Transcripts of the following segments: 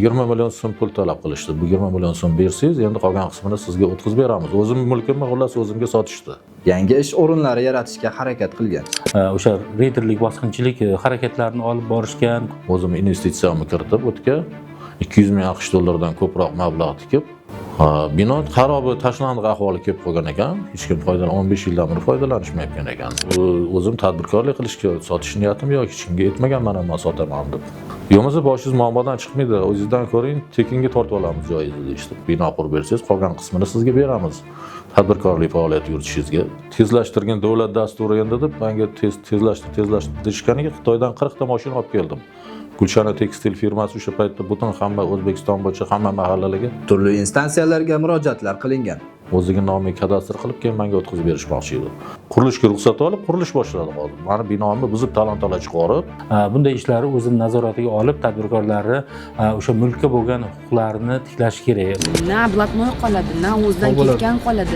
20 million so'm pul talab qilishdi. Bu 20 million so'm bersangiz, endi qolgan qismini sizga o'tkazib beramiz. O'zim mulkimni xullas o'zimga sotishdi. Yangi ish o'rinlari yaratishga harakat qilgan. O'sha reyterlik bosqinchilik harakatlarini olib borishgan. O'zim investitsiyamni kiritib o'tga 200 ming AQSh dollardan ko'proq mablag' tikib, bino xarobi tashlandiq ahvoli kelib qolgan ekan. Hech kim 15 yildan beri foydalanishmayotgan ekan. O'zim tadbirkorlik qilishga sotish niyatim yo'q, hech kimga aytmagan men sotaman deb. Yo'masa boshingiz muammodan chiqmaydi. O'zingizdan ko'ring, tekinga tortib olamiz joyingizni deyishdi. Bino qurib bersangiz, qolgan qismini sizga beramiz. Tadbirkorlik faoliyat yuritishingizga tezlashtirgan davlat dasturi endi deb menga tezlashtir deyishganiga Xitoydan 40 ta mashina olib keldim. Gulshana tekstil firmasi o'sha paytda butun hamma O'zbekiston bo'yicha hamma mahallalarga Turli instansiyalarga murojaatlar qilingan. o'ziga nomiga kadastr qilib keyin menga o'tkazib berishmoqchi edi. Qurilishga ruxsat olib, qurilish boshladi hozir. Meni binomni buzib talon-talon chiqarib, Bunday ishlarni o'zini nazoratiga olib, tadbirkorlarni o'sha mulkka bo'lgan huquqlarini tiklash kerak. Na bloknoy qoladi, na o'zidan ketgan qoladi.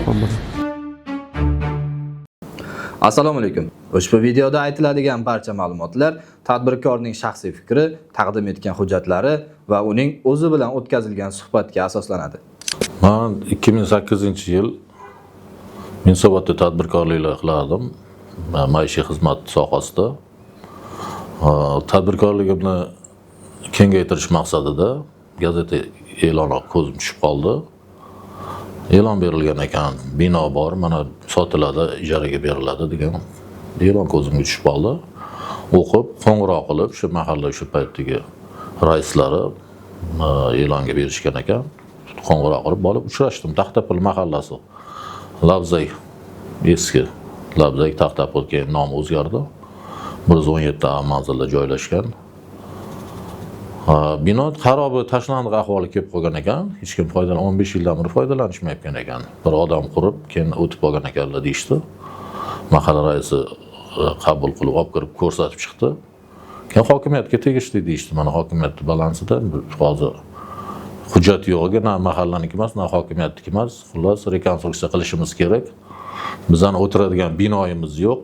Assalomu alaykum. Ushbu videoda aytiladigan barcha ma'lumotlar tadbirkorning shaxsiy fikri, taqdim etgan hujjatlari va uning o'zi bilan o'tkazilgan suhbatga asoslanadi. Men 2008-yil Yunusobodda tadbirkorliklar qilardim. Maishiy xizmat sohasida. Tadbirkorligimni kengaytirish maqsadida gazeta e'loni ko'zim tushib qoldi. E'lon berilgan ekan, bino bor, mana sotiladi, ijaraga beriladi degan e'lon ko'zimga tushib qoldi. O'qib, qo'ng'iroq qilib, shu mahalla shu paytdagi raislari e'longa berishgan ekan. Qo'ng'iroq qilib borib uchrashdim. Taxtapul mahallasi. Labzay eski Labzay Taxtapul keyin nomi o'zgardi. 117 manzilda joylashgan. Bino xarobi tashlandiq ahvoli kelib qolgan ekan. Hech kim 15 yildan beri foydalanishmayotgan ekan. Bir odam qurib, keyin o'tib qolgan ekanlar deyishdi. Mahalla raisi qabul qilib olib kirib ko'rsatib chiqdi. Keyin hokimiyatga tegishli deyishdi. Mana hokimiyat balansida hozir hujjat yo'q, na mahallaniki emas, na hokimiyatniki emas. Xullas rekonstruksiya qilishimiz kerak. Bizning o'tiradigan binoyimiz yo'q.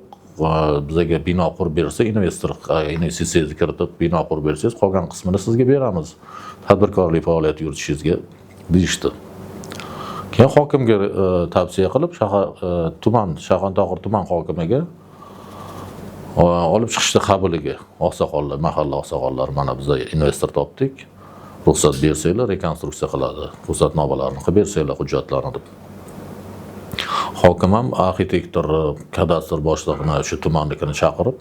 Bizga bino qurib bersa, investor investitsiyangizni kiritib bino qurib bersangiz, qolgan qismini sizga beramiz. Tadbirkorlik faoliyat yuritishingizga deyishdi. Keyin hokimga tavsiya qilib, Shahontohur tuman hokimiga olib chiqishdi qabuliga. Oqsoqollar, mahalla oqsoqollari, mana biz investor topdik. Ruxsat bersanglar, rekonstruksiya qiladi. Ruxsatnomalarni qilib bersanglar hujjatlarni deb. Hokim ham arxitektor, kadastr boshlig'ini shu tumannikini chaqirib,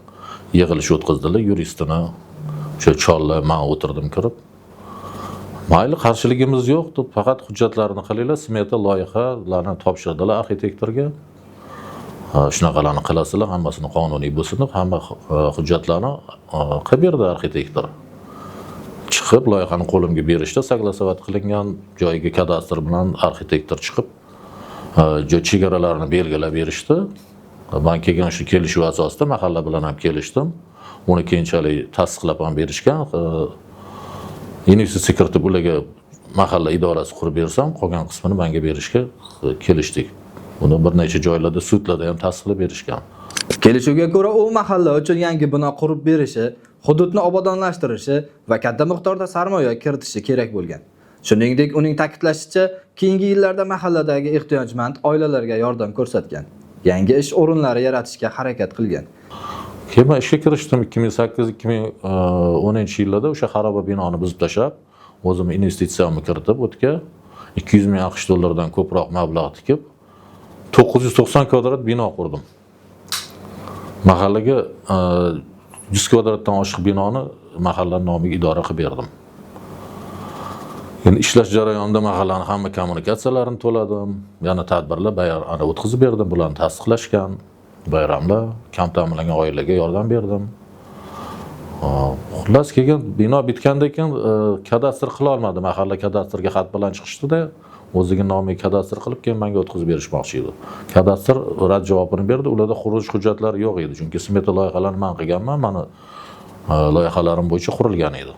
yig'ilish o'tkazdilar, yuristini shu cholla men o'tirdim kirib. Mayli, qarshiligimiz yo'q deb, faqat hujjatlarini qilinglar, smeta loyihalarni topshirdilar arxitektorga. Shunaqalarni qilasizlar, hammasini qonuniy bo'lsin deb, hamma hujjatlarni qilib berdi arxitektor. Chiqib loyihani qo'limga berishdi, saklasovat qilingan joyiga kadastr bilan arxitektor chiqib chegaralarni belgilab berishdi. Men kelgan shu kelishuv asosida mahalla bilan ham kelishdim. Uni keyinchalik tasdiqlab ham berishgan. Investitsiya kiritib ularga mahalla idorasi qurib bersam, qolgan qismini menga berishga kelishdik. Buni bir necha joylarda sudlarda ham tasdiqlab berishgan. Kelishuvga ko'ra u mahalla uchun yangi bino qurib berishi, hududni obodonlashtirishi va katta miqdorda sarmoya kiritishi kerak bo'lgan. Shuningdek, uning ta'kidlashicha, keyingi yillarda mahalladagi ehtiyojmand oilalarga yordam ko'rsatgan. Yangi ish o'rinlari yaratishga harakat qilgan. Keyin ishga kirishdim 2008-2010 yillarda o'sha xaroba binoni buzib tashlab, o'zim investitsiyamni kiritib o'tga 200 ming AQSh dollardan ko'proq mablag' tikib 990 kvadrat bino qurdim. Mahallaga 100 kvadratdan oshiq binoni mahalla nomiga idora qilib berdim. Endi ishlash jarayonida mahallani hamma kommunikatsiyalarini to'ladim. Yana tadbirlar bayram o'tkazib berdim, bularni tasdiqlashgan. Bayramda kam ta'minlangan oilaga yordam berdim. Xullas kelgan bino bitgandan keyin kadastr qila olmadi. Mahalla kadastrga xat bilan chiqishdi-da, o'ziga nomiga kadastr qilib keyin menga o'tkazib berishmoqchi edi. Kadastr rad javobini berdi. Ularda qurilish hujjatlari yo'q edi, chunki smeta loyihalarini men qilganman. Meni loyihalarim bo'yicha qurilgan edi.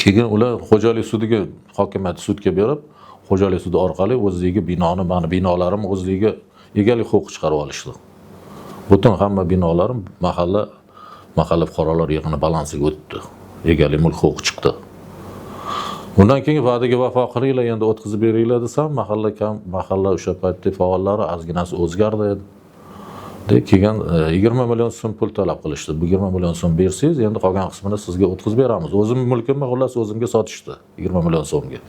Keyin ular xo'jalik sudiga, hokimiyat sudga berib, xo'jalik sudi orqali o'ziga binoni, meni binolarim o'ziga egalik huquqi chiqarib olishdi. Butun hamma binolarim mahalla fuqarolar yig'ini balansiga o'tdi. Egalik mulk huquqi chiqdi. Undan keyin va'daga vafo qilinglar, endi o'tkazib beringlar desam, mahalla o'sha paytda faollari ozginasi o'zgardi. Keyin 20 million so'm pul talab qilishdi. Bu 20 million so'm bersangiz, endi qolgan qismini sizga o'tkazib beramiz. O'zimning mulkimni xullas o'zimga sotishdi 20 million so'mga.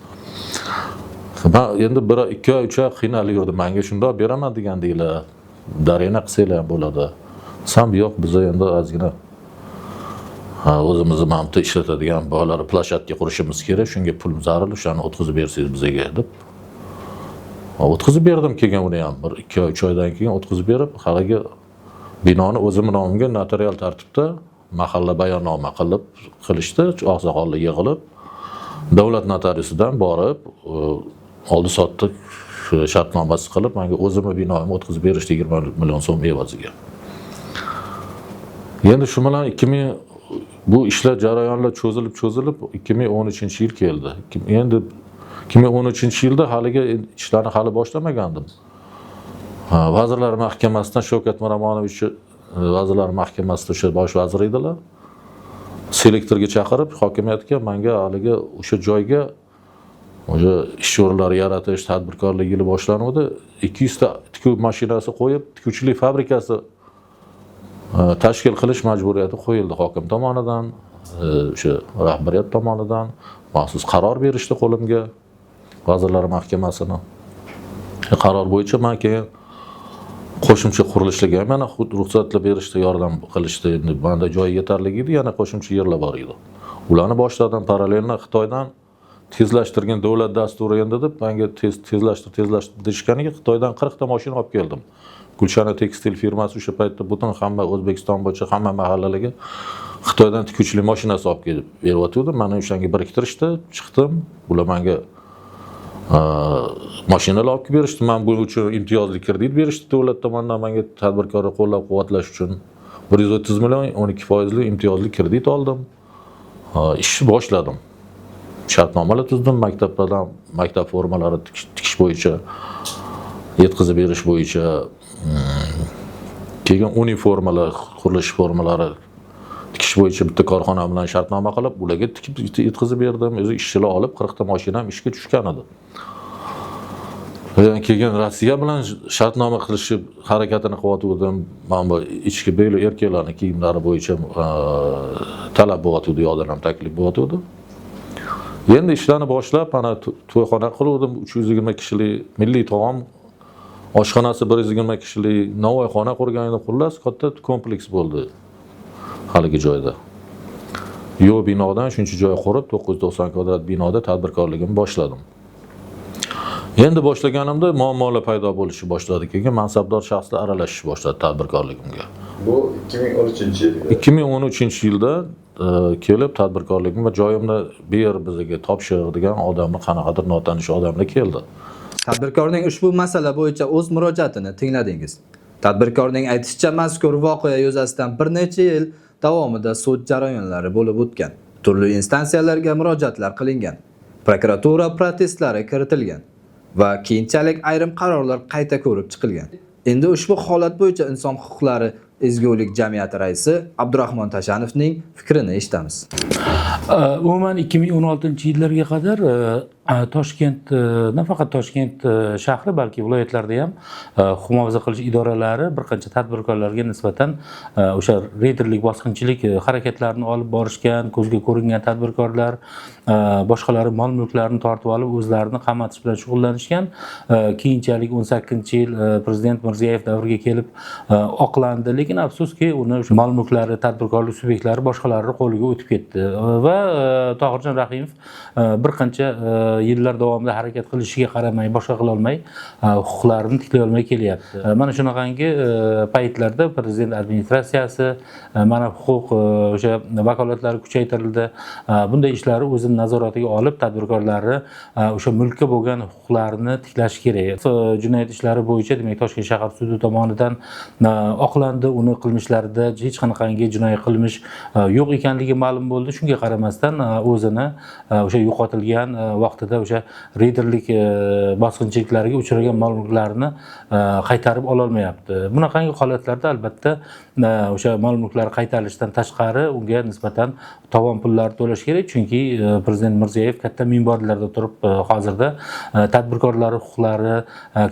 Men endi 1-2 oy 3 oy qiynalib yurdim. Menga shundoq beraman degandinglar. Darena qilsanglar ham bo'ladi. Sam yo'q, biz endi ozgina o'zimizni mamta ishlatadigan bolalar plashatka qurishimiz kerak, shunga pul zarur, o'shani o'tkazib bersangiz bizga deb. O'tkazib berdim keyin uni ham 1-2 oy 3 oydan keyin o'tkazib berib, haligi binoni o'zim nomimga notarial tartibda mahalla bayonnoma qilishdi, oqsoqollar yig'ilib, davlat notariusidan borib, oldi sotdi shartnomasi qilib, menga o'zimning binoimni o'tkazib berishdi 20 million so'm evaziga. Endi shu bilan bu ishlar jarayonlar cho'zilib 2013-yil keldi. Endi 2013-yilda haligi ishlarni hali boshlamagandim. Vazirlar Mahkamasidan Shavkat Miromonovich Vazirlar Mahkamasida o'sha bosh vazir edilar. Selektorga chaqirib, hokimiyatga menga haligi o'sha joyga o'sha ish o'rinlari yaratish, tadbirkorlik yili boshlanuvdi. 200 ta tikuv mashinasi qo'yib, tikuvchilik fabrikasi tashkil qilish majburiyati qo'yildi hokim tomonidan, o'sha rahbariyat tomonidan maxsus qaror berishdi qo'limga Vazirlar Mahkamasini. Qaror bo'yicha men keyin qo'shimcha qurilishlarga mana ruxsatlar berishdi, yordam qilishdi. Endi menda joy yetarli edi, yana qo'shimcha yerlar bor edi. Ularni boshladim parallelni Xitoydan tezlashtirgan davlat dasturi endi deb menga tezlashtir deyishganiga Xitoydan 40 ta mashina olib keldim. Gulshana tekstil firmasi o'sha paytda butun hamma O'zbekiston bo'yicha hamma mahallalarga Xitoydan tikuvchilik mashinasi olib kelib beryotdi. Meni o'shanga biriktirishdi, chiqdim. Ular menga mashinalar olib berishdi. Men buning uchun imtiyozli kredit berishdi davlat tomonidan menga tadbirkorni qo'llab-quvvatlash uchun 130 million 12% imtiyozli kredit oldim. Ishni boshladim. Shartnomalar tuzdim, maktab formalari tikish bo'yicha, yetkazib berish bo'yicha, keyin uniformalar, qurilish formalari tikish bo'yicha bitta korxona bilan shartnoma qilib, ularga tikib yetkazib berdim. O'zi ishchilar olib 40 ta mashina ham ishga tushgan edi. Keyin Rossiya bilan shartnoma qilishib harakatini qilyotgandim. Men bu ichki beli erkaklarning kiyimlari bo'yicha talab bo'lyotgandi, yordam taklif bo'lyotgandi. Endi ishlarni boshlab, mana to'yxona qildim, 320 kishilik milliy taom oshxonasi 120 kishilik Navoiyxona qurgan edim, xullas katta kompleks bo'ldi haligi joyda. Yo'q binodan shuncha joy qurib 990 kvadrat binoda tadbirkorligimni boshladim. Endi boshlaganimda muammolar paydo bo'lishi boshladi. Keyin mansabdor shaxslar aralashish boshladi tadbirkorligimga. Bu 2013-yil. 2013-yilda kelib tadbirkorligimga joyimni ber bizga topshir degan odamlar, qanaqadir notanish odamlar keldi. Tadbirkorning ushbu masala bo'yicha o'z murojaatini tingladingiz. Tadbirkorning aytishicha, mazkur voqea yuzasidan bir necha yil davomida sud jarayonlari bo'lib o'tgan. Turli instansiyalarga murojaatlar qilingan. Prokuratura protestlari kiritilgan va keyinchalik ayrim qarorlar qayta ko'rib chiqilgan. Endi ushbu holat bo'yicha Inson huquqlari ezgulik jamiyati raisi Abdurahmon Tashanovning fikrini eshitamiz. Umuman 2016-yillarga qadar Toshkent, nafaqat Toshkent shahri, balki viloyatlarda ham huquq muhofaza qilish idoralari bir qancha tadbirkorlarga nisbatan o'sha reyderlik, bosqinchilik harakatlarini olib borishgan, ko'zga ko'ringan tadbirkorlar boshqalari mol-mulklarini tortib olib o'zlarini qamatish bilan shug'ullanishgan. Keyinchalik 18-yil Prezident Mirziyoyev davriga kelib oqlandi, lekin afsuski uni mol-mulklari, tadbirkorlik subyektlari boshqalarning qo'liga o'tib ketdi va Tohirjon Rahimov bir qancha yillar davomida harakat qilishiga qaramay, boshqa qila olmay, huquqlarini tiklay olmay kelyapti. Mana shunaqangi paytlarda prezident administratsiyasi mana huquq o'sha vakolatlari kuchaytirildi. Bunday ishlarni o'zini nazoratiga olib, tadbirkorlarni o'sha mulkka bo'lgan huquqlarini tiklash kerak. Jinoyat ishlari bo'yicha, demak, Toshkent shahar sudi tomonidan oqlandi. Uni qilmishlarida hech qanaqangi jinoiy qilmish yo'q ekanligi ma'lum bo'ldi. Shunga qaramasdan o'zini o'sha yo'qotilgan vaqtida vaqtida o'sha reyderlik bosqinchiliklariga uchragan mol-mulklarni qaytarib ololmayapti. Bunaqangi holatlarda albatta o'sha mol-mulklar qaytarilishidan tashqari unga nisbatan tovon pullar to'lash kerak, chunki Prezident Mirziyoyev katta minbarlarda turib hozirda tadbirkorlar huquqlari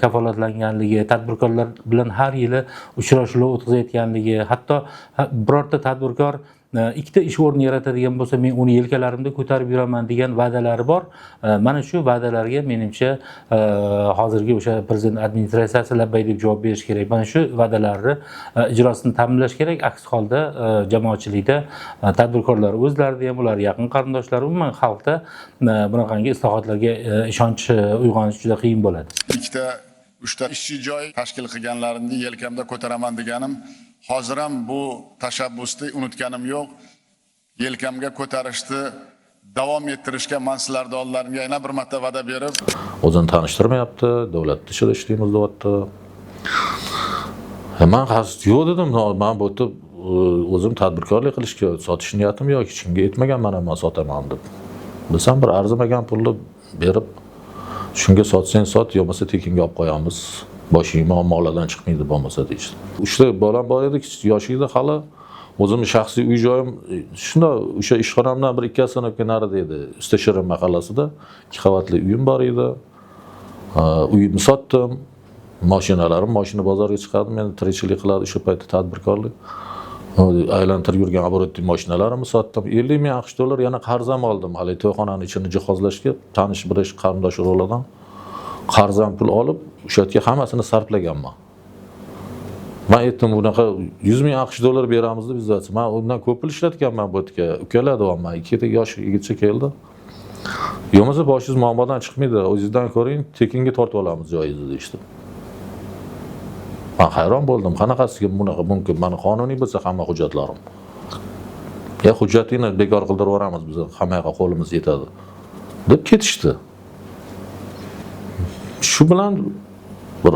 kafolatlanganligi, tadbirkorlar bilan har yili uchrashuvlar o'tkazayotganligi, hatto birorta tadbirkor ikkita ish o'rni yaratadigan bo'lsa, men uni yelkalarimda ko'tarib yuraman degan va'dalari bor. Mana shu va'dalarga menimcha hozirgi o'sha prezident administratsiyasi labbay deb javob berish kerak. Mana shu va'dalarni ijrosini ta'minlash kerak. Aks holda jamoatchilikda tadbirkorlar o'zlarida ham, ular yaqin qarindoshlari, umuman xalqda bunaqangi islohotlarga ishonch uyg'onish juda qiyin bo'ladi. Ikkita, uchta ishchi joy tashkil qilganlarini yelkamda ko'taraman deganim, hozir ham bu tashabbusni unutganim yo'q. Yelkamga ko'tarishni davom ettirishga man sizlarni oldlarimga yana bir marta va'da berib, o'zini tanishtirmayapti, davlat ishida ishlaymiz deyapti. Men qasd yo'q dedim, men bu yerda o'zim tadbirkorlik qilishga, sotish niyatim yo'q, hech kimga aytmagan men sotaman deb. Desam bir arzimagan pulni berib, shunga sotsang sot, yo'qmasa tekinga olib qo'yamiz. Boshing muammolardan chiqmaydi bo'lmasa deyishdi. Uchta bolam bor edi, yosh edi hali. O'zimning shaxsiy uy joyim shunda o'sha ishxonamdan bir 2 sinfga narida edi. Usta Shirin mahallasida 2 qavatli uyim bor edi. Uyimni sotdim. Mashina bozorga chiqardim. Men tirikchilik qiladi o'sha paytda tadbirkorlik. Aylantirib yurgan оборотный mashinalarimni sotdim. 50 ming AQSh dollar yana qarzam oldim. Hali to'yxonani ichini jihozlashga tanish bir qarindosh urug'lardan qarzam pul olib, o'sha yerga hammasini sarflaganman. Men aytdim, bunaqa 100 ming AQSh dollar beramiz deb bizda. Men undan ko'p pul ishlatganman bu yerga. Ukalar deyapman, 2 yosh yigitcha keldi. Yo'qmasa boshingiz muammodan chiqmaydi. O'zingizdan ko'ring, tekinga tortib olamiz joyingizni deyishdi. Men hayron bo'ldim. Qanaqasiga bunaqa mumkin? Meni qonuniy bo'lsa hamma hujjatlarim. Hujjatingni bekor qildirib yuboramiz biz, hammaga qo'limiz yetadi deb ketishdi. Shu bilan bir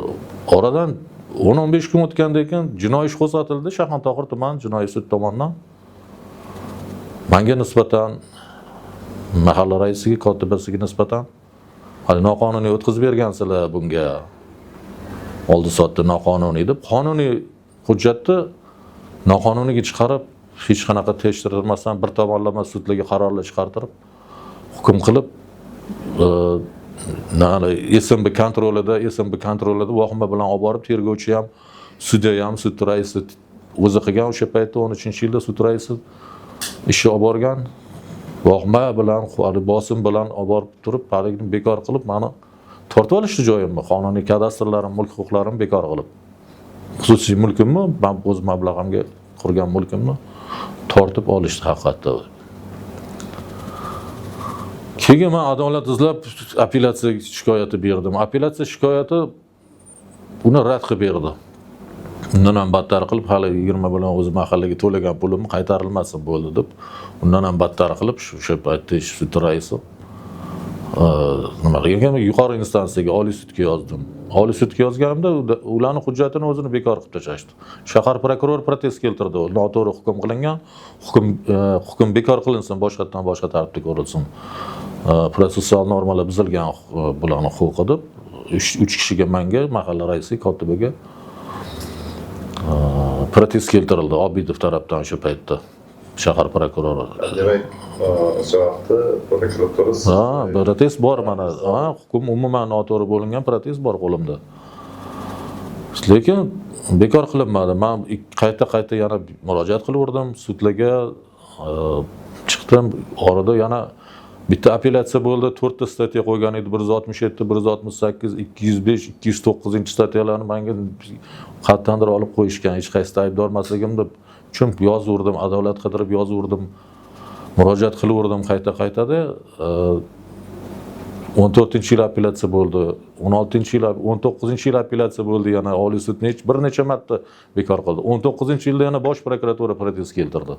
oradan 10-15 kun o'tgandan keyin jinoiy ish qo'zg'atildi Shayxontohur tuman jinoiy sud tomonidan. Menga nisbatan, mahalla raisiga, kotibasiga nisbatan hali noqonuniy o'tkazib bergansizlar bunga. Oldi sotdi noqonuniy deb qonuniy hujjatni noqonuniyga chiqarib, hech qanaqa tekshirmasdan bir tomonlama sudlarga qarorlar chiqartirib, hukm qilib SMB kontrolida vahima bilan olib borib, tergovchi ham, sudya ham, sud raisi o'zi qilgan o'sha paytda 13-yilda sud raisi ishi olib borgan. Vahima bilan, bosim bilan olib borib turib, paligini bekor qilib, meni tortib olishdi joyimni, qonuniy kadastrlarim, mulk huquqlarim bekor qilib. Xususiy mulkimni, men o'z mablag'imga qurgan mulkimni tortib olishdi haqiqatda. Keyin men adolat izlab apellyatsiya shikoyati berdim. Apellyatsiya shikoyati uni rad qilib berdi. Undan ham battar qilib, hali 20 bilan o'z mahallaga to'lagan pulimni qaytarilmasin bo'ldi deb, undan ham battar qilib o'sha paytda sud raisi nima qilgan? Yuqori instansiyaga, Oliy sudga yozdim. Oliy sudga yozganimda ularning hujjatini o'zini bekor qilib tashlashdi. Shahar prokurori protest keltirdi. Noto'g'ri hukm qilingan, hukm bekor qilinsin, boshqa tartibda ko'rilsin. Protsessual normalar buzilgan bularning huquqi deb 3 kishiga, menga, mahalla raisi, kotibiga protest keltirildi Obidov tarafdan o'sha paytda. Shahar prokurori. Demak, o'sha vaqtda prokuratura protest bor mana. Hukm umuman noto'g'ri bo'lingan protest bor qo'limda. Lekin bekor qilinmadi. Men qayta yana murojaat qilaverdim sudlarga, chiqdim. Orada yana bitta apellyatsiya bo'ldi. 4 ta statiya qo'ygan edi. 167, 168, 205, 209-statiyalarni menga qattandir olib qo'yishgan. Hech qaysi aybdor emasligimni chunki yozaverdim, adolat qidirib yozaverdim, murojaat qilaverdim qayta-qaytada. 14-yil apellyatsiya bo'ldi, 16-yil, 19-yil apellyatsiya bo'ldi, yana Oliy sud bir necha marta bekor qildi. 19-yilda yana bosh prokuratura protest keltirdi.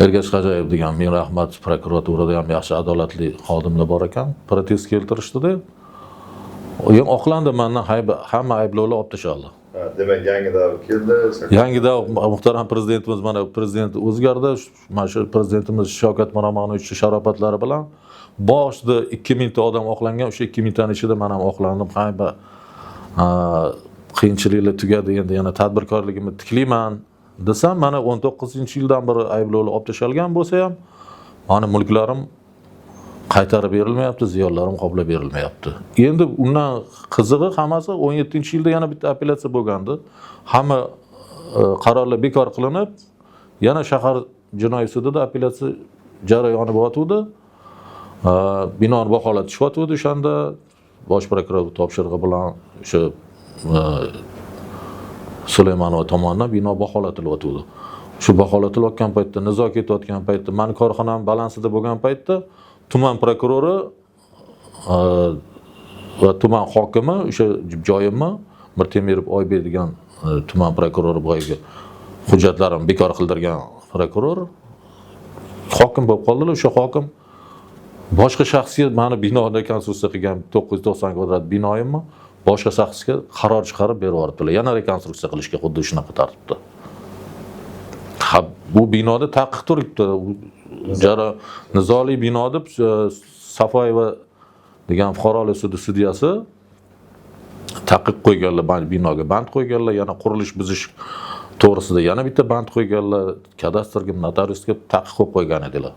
Ergash Xo'jayev degan men rahmat prokuraturada ham yaxshi adolatli xodimlar bor ekan, protest keltirishdi-da. Oqlandi, mendan hamma ayblovlar olib tashlandi. Demak, yangi davr keldi. Yangida muhtaram prezidentimiz, mana prezident o'zgardi. Mana shu prezidentimiz Shavkat Miromonovich sharofatlari bilan boshida 2000 ta odam oqlangan, o'sha 2000 taning ichida men ham oqlandim. Qanday qiyinchiliklar tugadi, endi yana tadbirkorligimni tiklayman desam, mana 19-yildan beri ayblovlar olib tashalgan bo'lsa ham, mani mulklarim qaytarib berilmayapti, ziyonlarim qoplab berilmayapti. Endi undan qizig'i hammasi 17-yilda yana bitta apellyatsiya bo'lgandi. Hamma qarorlar bekor qilinib, yana shahar jinoiy sudida apellyatsiya jarayoni bo'layotdi. Binoni baholatishyotyapti. O'shanda bosh prokuratura topshirig'i bilan o'sha Sulaymonova tomonidan bino baholatilyapti. Shu baholatilayotgan paytda, nizo ketayotgan paytda, meni korxonam balansida bo'lgan paytda tuman prokurori va tuman hokimi o'sha joyimni Mirtemirov Oybek degan tuman prokurori boyagi hujjatlarimni bekor qildirgan prokuror hokim bo'lib qoldilar. O'sha hokim boshqa shaxsga meni binoda rekonstruksiya qilgan 990 kvadrat binoyimni boshqa shaxsga qaror chiqarib berib yuboribdilar. Yana rekonstruksiya qilishga xuddi shunaqa tartibda. Bu binoda taqiq turibdi. Nizoli bino deb Safoyeva degan fuqarolik sudi sudyasi taqiq qo'yganlar, binoga band qo'yganlar, yana qurilish buzish to'g'risida yana bitta band qo'yganlar, kadastrga, notariusga taqiq qo'yib qo'ygan edilar.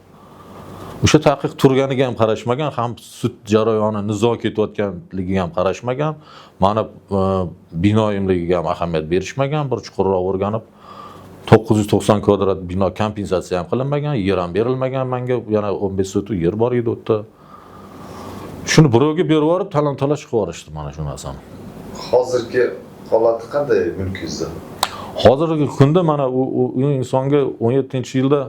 O'sha taqiq turganiga ham qarashmagan, ham sud jarayoni nizo ketayotganligiga ham qarashmagan, mana binoyimligiga ham ahamiyat berishmagan, bir chuqurroq o'rganib 990 kvadrat bino kompensatsiya ham qilinmagan, yer ham berilmagan menga, yana 15 sotix yer bor edi o'tda. Shuni birovga berib yuborib, talon-talash qilib yuborishdi mana shu narsani. Hozirgi holati qanday mulkingizda? Hozirgi kunda mana u insonga 17-yilda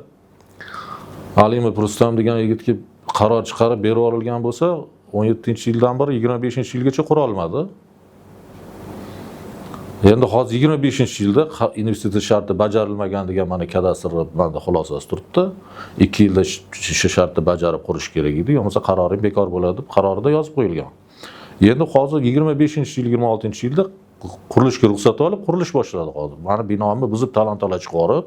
Alimov Rustam degan yigitga qaror chiqarib berib yuborilgan bo'lsa, 17-yildan beri 25-yilgacha qura olmadi. Endi hozir 25-yilda investitsiya sharti bajarilmagan degan mana kadastr banda xulosasi turibdi. 2 yilda shu shartni bajarib qurish kerak edi, yo'qsa qaroring bekor bo'ladi deb qarorida yozib qo'yilgan. Endi hozir 25-yil, 26-yilda qurilishga ruxsat olib, qurilish boshladi hozir. Mani binomni buzib talon-talaj qilib,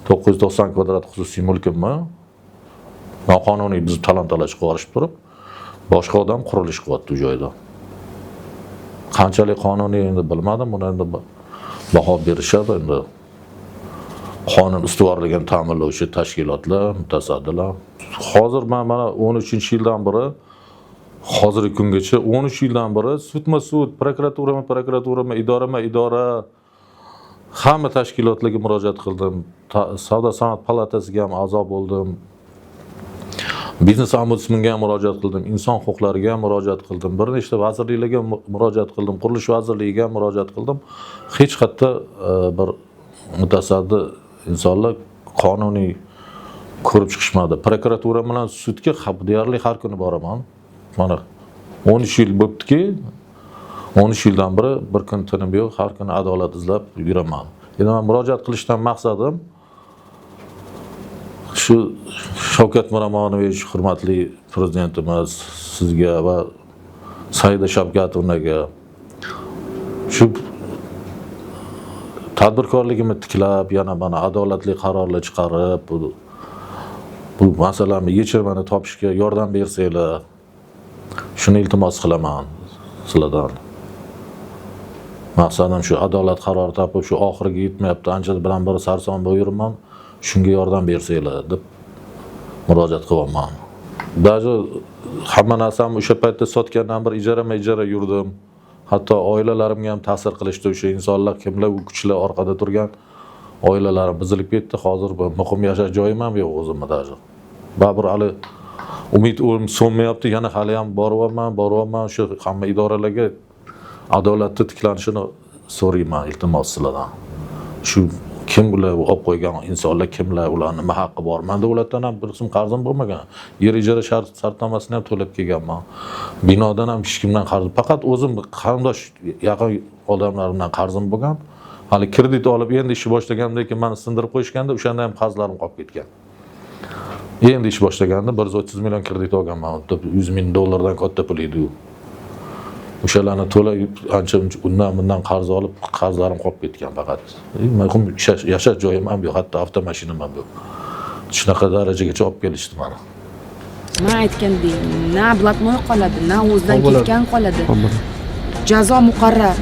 990 kvadrat xususiy mulkimni noqonuniy buzib talon-talaj qilib yuborishib turib, boshqa odam qurilish qilyapti u joyda. Qanchalik qonuniy endi bilmadim, buni endi baho berishadi endi. Qonun ustuvorligini ta'minlovchi tashkilotlar, mutasaddilar. Hozir men mana 13-yildan beri hozirgi kungacha 13 yildan beri sudma-sud, prokuraturama, idora hamma tashkilotlarga murojaat qildim. Savdo sanoat palatasiga ham a'zo bo'ldim. Biznes ombudsmanga ham murojaat qildim, inson huquqlariga ham murojaat qildim, bir nechta vazirliklarga murojaat qildim, qurilish vazirligiga ham murojaat qildim. Hech qayerda bir mutasaddi insonlar qonuniy ko'rib chiqishmadi. Prokuratura bilan sudga deyarli har kuni boraman. Mana 13 yil bo'libdiki, 13 yildan beri bir kun tinim yo'q, har kuni adolat izlab yuraman. Endi men murojaat qilishdan maqsadim shu Shavkat Miromonovich, hurmatli prezidentimiz, sizga va Saida Shavkatovnaga shu tadbirkorligimni tiklab, yana mana adolatli qarorlar chiqarib, bu masalani yechimini topishga yordam bersanglar, shuni iltimos qilaman sizlardan. Maqsadim shu adolat qarori topib, shu oxiriga yetmayapti, ancha bilan beri sarson bo'lib yuribman. Shunga yordam bersanglar deb murojaat qilyapman. Даже hamma narsamni o'sha paytda sotgandan bir ijara yurdim. Hatto oilalarimga ham ta'sir qilishdi o'sha insonlar, kimlar u kuchlar orqada turgan oilalarim buzilib ketdi. Hozir muqim yashash joyim ham yo'q o'zimda даже. Baribir hali umid so'nmayapti, yana hali ham boryapman, shu hamma idoralarga adolatni tiklanishini so'rayman, iltimos sizlardan. Shu kim bular olib qo'ygan insonlar kimlar, ularning nima haqqi bor? Men davlatdan ham bir so'm qarzim bo'lmagan. Yer ijara shartnomasini ham to'lab kelganman. Binodan ham hech kimdan qarzim, faqat o'zim qarindosh yaqin odamlarimdan qarzim bo'lgan. Hali kredit olib endi ish boshlagandan keyin meni sindirib qo'yishganda o'shanda ham qarzlarim qolib ketgan. Endi ish boshlaganda 130 million kredit olganman. 100 ming dollardan katta pul edi u. O'shalarni to'lab ancha undan bundan qarz olib, qarzlarim qolib ketgan faqat. Muhim yashash joyim ham yo'q, hatto avtomashinam ham yo'q. Shunaqa darajagacha olib kelishdi meni. Men aytgandek, na blatnoy qoladi, na o'zidan ketgan qoladi. Jazo muqarrar.